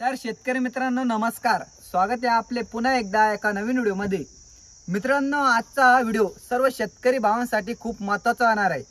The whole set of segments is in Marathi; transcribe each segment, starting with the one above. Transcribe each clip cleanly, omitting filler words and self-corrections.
तर शेतकरी मित्रांनो नमस्कार, स्वागत आहे आपले पुन्हा एकदा एका नवीन व्हिडिओमध्ये। मित्रांनो आजचा हा व्हिडिओ सर्व शेतकरी भावांसाठी खूप महत्त्वाचा राहणार आहे।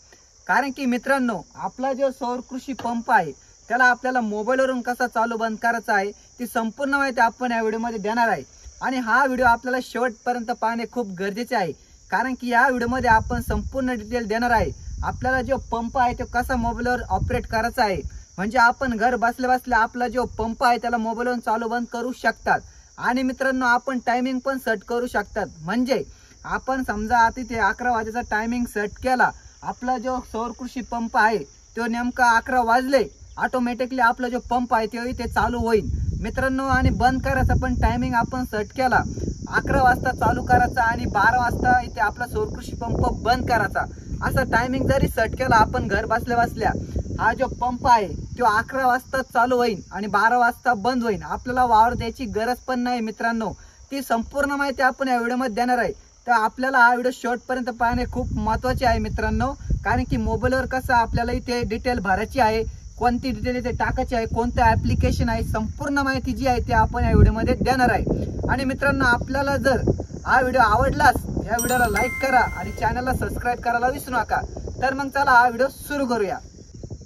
कारण की मित्रांनो आपला जो सौर कृषी पंप आहे त्याला आपल्याला मोबाईलवरून कसा चालू बंद करायचा आहे ती संपूर्ण माहिती आपण या व्हिडिओमध्ये देणार आहे। आणि हा व्हिडिओ आपल्याला शेवटपर्यंत पाहणे खूप गरजेचे आहे, कारण की या व्हिडिओमध्ये आपण संपूर्ण डिटेल देणार आहे। आपल्याला जो पंप आहे तो कसा मोबाईलवर ऑपरेट करायचा आहे, म्हणजे आपण घर बसल्या बसल्या आपला जो पंप आहे त्याला मोबाईलवरून चालू बंद करू शकतात। आणि मित्रांनो आपण टायमिंग पण सेट करू शकतात, म्हणजे आपण समजा आता ते 11 वाजेचा टायमिंग सेट केला, आपला जो सौर कृषी पंप आहे तो नेमका 11 वाजले ऑटोमॅटिकली आपला जो पंप आहे तो इथे चालू होईल मित्रांनो। आणि बंद करायचा पण टायमिंग आपण सेट केला, 11 वाजता चालू करायचा आणि 12 वाजता इथे आपला सौर कृषी पंप बंद करायचा। असा टायमिंग जरी सेट केला आपण घर बसल्या बसल्या, हा जो पंप आहे तो 11 वाजता चालू होईल आणि 12 वाजता बंद होईल। आपल्याला वावर द्यायची गरज पण नाही मित्रांनो, ती संपूर्ण माहिती आपण या व्हिडिओमध्ये देणार आहे। तर आपल्याला हा व्हिडिओ शेवटपर्यंत पाहणे खूप महत्त्वाचे आहे मित्रांनो, कारण की मोबाईलवर कसं आपल्याला इथे डिटेल भरायची आहे, कोणती डिटेल इथे टाकायची आहे, कोणतं ॲप्लिकेशन आहे, संपूर्ण माहिती जी आहे ती आपण या व्हिडिओमध्ये देणार आहे। आणि मित्रांनो आपल्याला जर हा व्हिडिओ आवडलाच या व्हिडिओला लाईक करा आणि चॅनलला सबस्क्राईब करायला विसरू नका। तर मग चला हा व्हिडिओ सुरू करूया।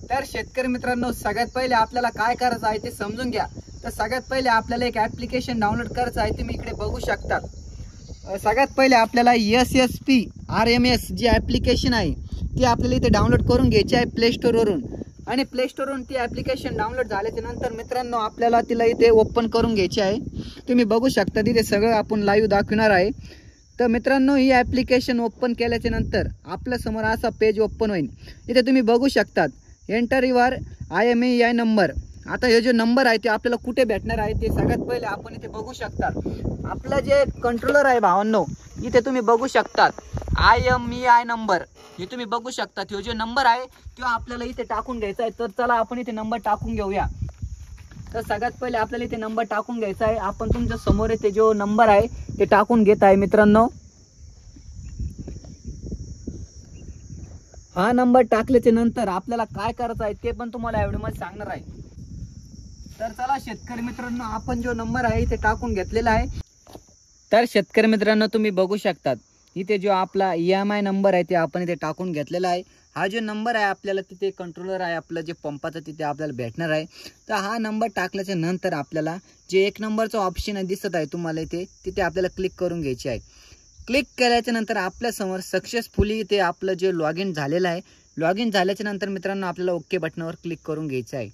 तर शेतकरी मित्रांनो सगळ्यात पहिले आपल्याला काय करायचं आहे ते समजून घ्या। तर सगळ्यात पहिले आपल्याला एक ॲप्लिकेशन डाउनलोड करायचं आहे, तुम्ही इकडे बघू शकतात। सगळ्यात पहिले आपल्याला SSP RMS जी ॲप्लिकेशन आहे ती आपल्याला इथे डाउनलोड करून घ्यायची आहे प्ले स्टोरवरून। आणि प्ले स्टोरवरून ती ॲप्लिकेशन डाउनलोड झाल्याच्या नंतर मित्रांनो आपल्याला तिला इथे ओपन करून घ्यायची आहे। तुम्ही बघू शकता तिथे सगळं आपण लाईव्ह दाखवणार आहे। तर मित्रांनो ही ॲप्लिकेशन ओपन केल्याच्या नंतर आपल्या समोर असा पेज ओपन होईल। इथे तुम्ही बघू शकतात एंटर युअर IMEI नंबर। आता हे जो नंबर आहे ते आपल्याला कुठे भेटणार आहे ते सगळ्यात पहिले आपण इथे बघू शकतात। आपला जे कंट्रोलर आहे भावांनो, इथे तुम्ही बघू शकतात IMEI नंबर, हे तुम्ही बघू शकता। तो जो नंबर आहे तो आपल्याला इथे टाकून घ्यायचा आहे। तर चला आपण इथे नंबर टाकून घेऊया। तर सगळ्यात पहिले आपल्याला इथे नंबर टाकून घ्यायचा आहे। आपण तुमच्या समोर इथे जो नंबर आहे ते टाकून घेत आहे मित्रांनो। हा नंबर टाकल्याच्या नंतर आपल्याला काय करायचं आहे ते पण तुम्हाला या व्हिडिओमध्ये सांगणार आहे। तर चला शेतकरी मित्रांनो आपण जो नंबर आहे ते टाकून घेतलेला आहे। तर शेतकरी मित्रांनो तुम्ही बघू शकतात इथे जो आपला EMI नंबर आहे ते आपण इथे टाकून घेतलेला आहे। हा जो नंबर आहे आपल्याला तिथे कंट्रोलर आहे आपलं जे पंपाचं तिथे आपल्याला भेटणार आहे। तर हा नंबर टाकल्याच्या नंतर आपल्याला जे 1 नंबरचं ऑप्शन दिसत आहे तुम्हाला इथे, तिथे आपल्याला क्लिक करून घ्यायचे आहे। क्लिक केल्याच्या नंतर आपल्या समोर सक्सेसफुली इथे आपलं जे लॉग इन झालेलं आहे, लॉग इन झाल्याच्या नंतर मित्रांनो आपल्याला ओके बटनावर क्लिक करून घ्यायचं आहे।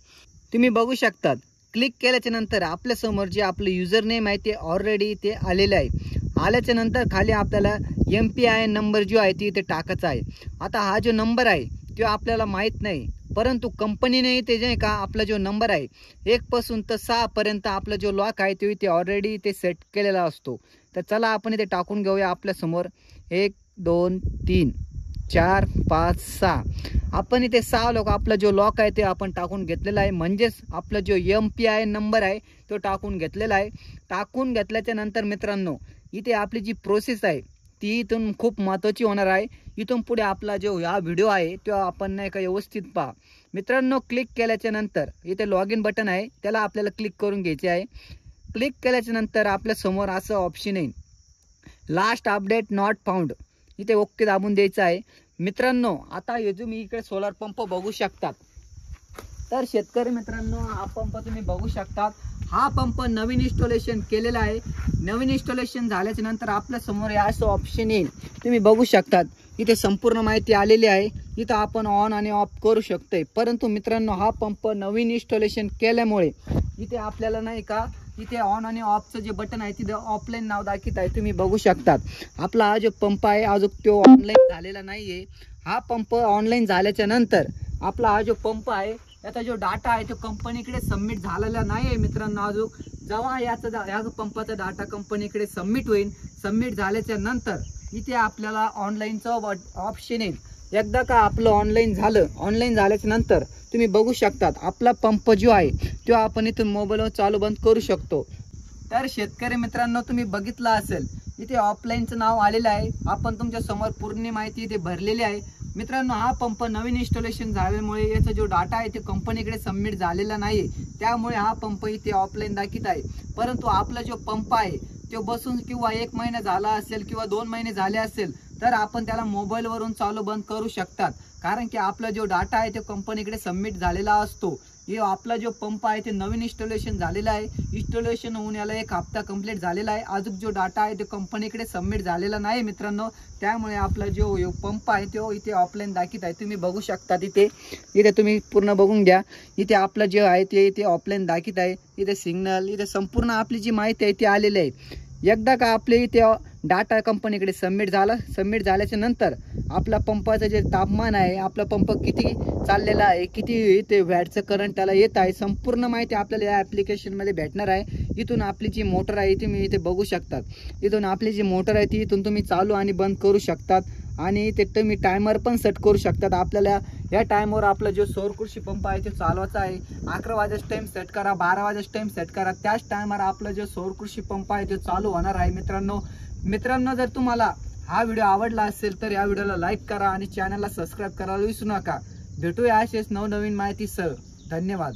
तुम्ही बघू शकतात क्लिक केल्याच्या नंतर आपल्या समोर जे आपलं युजर नेम आहे ते ऑलरेडी इथे आलेलं आहे। आल्याच्या नंतर खाली आपल्याला MPIN नंबर जो आहे ते इथे टाकायचा आहे। आता हा जो नंबर आहे तो आपल्याला माहीत नाही, परंतु कंपनीने इथे जे का आपला जो नंबर आहे 1 पासून तर 6 पर्यंत आपला जो लॉक आहे तो इथे ऑलरेडी इथे सेट केलेला असतो। तर चला आपण इथे टाकून घेऊया आपल्या समोर 1 2 3 4 5 6। आपण इथे 6 लोक आपला जो लॉक आहे ते आपण टाकून घेतलेला आहे, म्हणजेच आपला जो MPIN नंबर आहे तो टाकून घेतलेला आहे। टाकून घेतल्याच्या नंतर मित्रांनो इथे आपली जी प्रोसेस आहे ती इथून खूप महत्त्वाची होणार आहे। इथून पुढे आपला जो हा व्हिडिओ आहे तो आपण नाही का व्यवस्थित पहा मित्रांनो। क्लिक केल्याच्या नंतर इथे लॉग इन बटन आहे त्याला आपल्याला क्लिक करून घ्यायचे आहे। क्लिक केल्याच्या नंतर आपल्या समोर असं ऑप्शन येईल लास्ट अपडेट नॉट फाउंड, इथे ओके दाबून द्यायचं आहे मित्रांनो। आता हे तुम्ही इकडे सोलार पंप बघू शकतात। तर शेतकरी मित्रांनो हा पंप तुम्ही बघू शकतात, हा पंप नवीन इन्स्टॉलेशन केलेला आहे। नवीन इन्स्टॉलेशन झाल्याच्या नंतर आपल्या समोर असं ऑप्शन येईल, तुम्ही बघू शकतात इथे संपूर्ण माहिती आलेली आहे। इथं आपण ऑन आणि ऑफ करू शकतोय, परंतु मित्रांनो हा पंप नवीन इन्स्टॉलेशन केल्यामुळे इथे आपल्याला नाही का इथे ऑन आणि ऑफचं जे बटन आहे तिथे ऑफलाईन नाव दाखवत आहे, तुम्ही बघू शकतात। आपला हा जो पंप आहे अजून तो ऑनलाईन झालेला नाहीये। हा पंप ऑनलाईन झाल्याच्या नंतर आपला हा जो पंप आहे याचा जो डाटा आहे तो कंपनीकडे सबमिट झालेला नाही आहे मित्रांनो। अजून जेव्हा या पंपाचा डाटा कंपनीकडे सबमिट होईल, सबमिट झाल्याच्या नंतर इथे आपल्याला ऑनलाईनचं ऑप्शन येईल। एकदा का आपलं ऑनलाईन झालं, ऑनलाईन झाल्याच्या नंतर तुम्ही बघू शकतात आपला पंप जो आहे तो आपण इथून मोबाईलवर चालू बंद करू शकतो। तर शेतकरी मित्रांनो तुम्ही बघितलं असेल इथे ऑफलाईनचं नाव आलेलं आहे, आपण तुमच्या समोर पूर्ण माहिती इथे भरलेली आहे। मित्रांनो, हा पंप नवीन इन्स्टॉलेशन झाल्यामुळे याचा जो डाटा आहे ते कंपनीकडे सबमिट झालेला नाही, त्यामुळे हा पंप इथे ऑफलाईन दाखवत आहे. परंतु आपला जो पंप आहे तो बसून किंवा 1 महिना झाला असेल किंवा 2 महिने झाले असेल तर आपण त्याला मोबाईलवरून चालू बंद करू शकतात, कारण की आपला जो डाटा आहे तो कंपनीकडे सबमिट झालेला असतो. हे आपला जो पंप आहे ते नवीन इन्स्टॉलेशन झालेला आहे. इन्स्टॉलेशन होऊन याला 1 हप्ता कंप्लीट झालेला आहे. अजून जो डाटा आहे तो कंपनीकडे सबमिट झालेला नाही मित्रांनो, त्यामुळे आपला जो पंप आहे तो इथे ऑफलाईन दाखवत आहे. तुम्ही बघू शकता इथे तुम्ही पूर्ण बघून घ्या. इथे आपलं जे आहे ते इथे ऑफलाईन दाखवत आहे. इथे सिग्नल, इथे संपूर्ण आपली जी माहिती आहे ती आलेली आहे. एकदा का आपले इथे डाटा कंपनीकडे सबमिट झाल्याच्या नंतर आपला पंपाचं जे तापमान आहे, आपला पंप किती चाललेला आहे, किती इथे वॅटचं करंट त्याला येत आहे, संपूर्ण माहिती आपल्याला या ॲप्लिकेशनमध्ये भेटणार आहे. इथून आपली जी मोटर आहे ती तुम्ही इथे बघू शकतात. इथून आपली जी मोटर आहे ती इथून तुम्ही चालू आणि बंद करू शकतात आणि ते तुम्ही टायमर पण सेट करू शकतात. आपल्याला या टाइमवर आपला जो सौर कृषी पंप आहे तो चालवायचा आहे. 11 वाजेचा टाइम सेट करा, 12 वाजेचा टाइम सेट करा, त्याच टायमावर आपला जो सौर कृषी पंप आहे तो चालू होणार आहे. मित्रांनो, जर तुम्हाला हा व्हिडिओ आवडला असेल तर या व्हिडिओला लाईक करा आणि चॅनलला सबस्क्राईब करायला विसरू नका. भेटूया असेच नवनवीन माहितीसह. धन्यवाद.